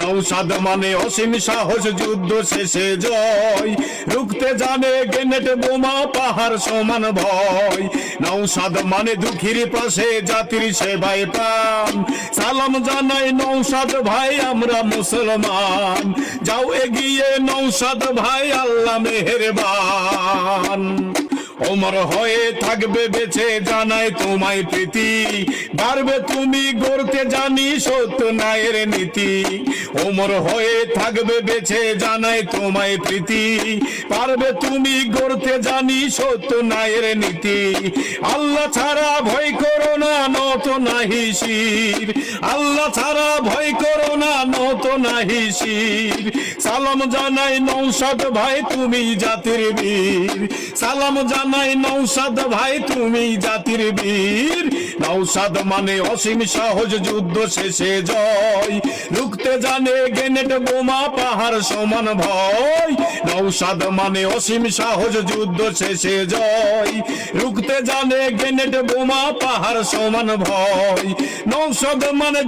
নৌসাদ মানে অসীম সাহস, যুদ্ধ শেষে জয়, রুখতে জানে গ্রেনেড বোমা, পাহাড় সমান ভয়। নৌসাদ মানে দুঃখীর পাশে, জাতির সেবায় প্রাণ, সালাম জানাই নৌসাদ ভাই আমরা মুসলমান। যাও এগিয়ে নৌসাদ ভাই, আল্লাহ মেহেরবান। ওমর হয়ে থাকবে বেঁচে, জানাই তোমায় প্রীতি, পারবে তুমি গড়তে জানি সত্য ন্যায়ের নীতি। ওমর হয়ে থাকবে বেঁচে, জানাই তোমায় প্রীতি, পারবে তুমি গড়তে জানি সত্য ন্যায়ের নীতি। আল্লাহ ছাড়া ভয় করো না, নত নাহি শির, আল্লাহ ছাড়া ভয় করো না, নত নাহি শির। সালাম জানাই নৌসাদ ভাই তুমি জাতির বীর, সালাম জানাই নৌসাদ ভাই তুমি জাতির বীর। নৌসাদ মানে অসীম সাহস, যুদ্ধ শেষে জয়, রুখতে জানে গ্রেনেড বোমা, পাহাড় সমান ভয়। নৌসাদ মানে অসীম সাহস, যুদ্ধ শেষে জয়, রুখতে জানে গ্রেনেড বোমা, পাহাড় সমান ভয়। নৌসাদ মানে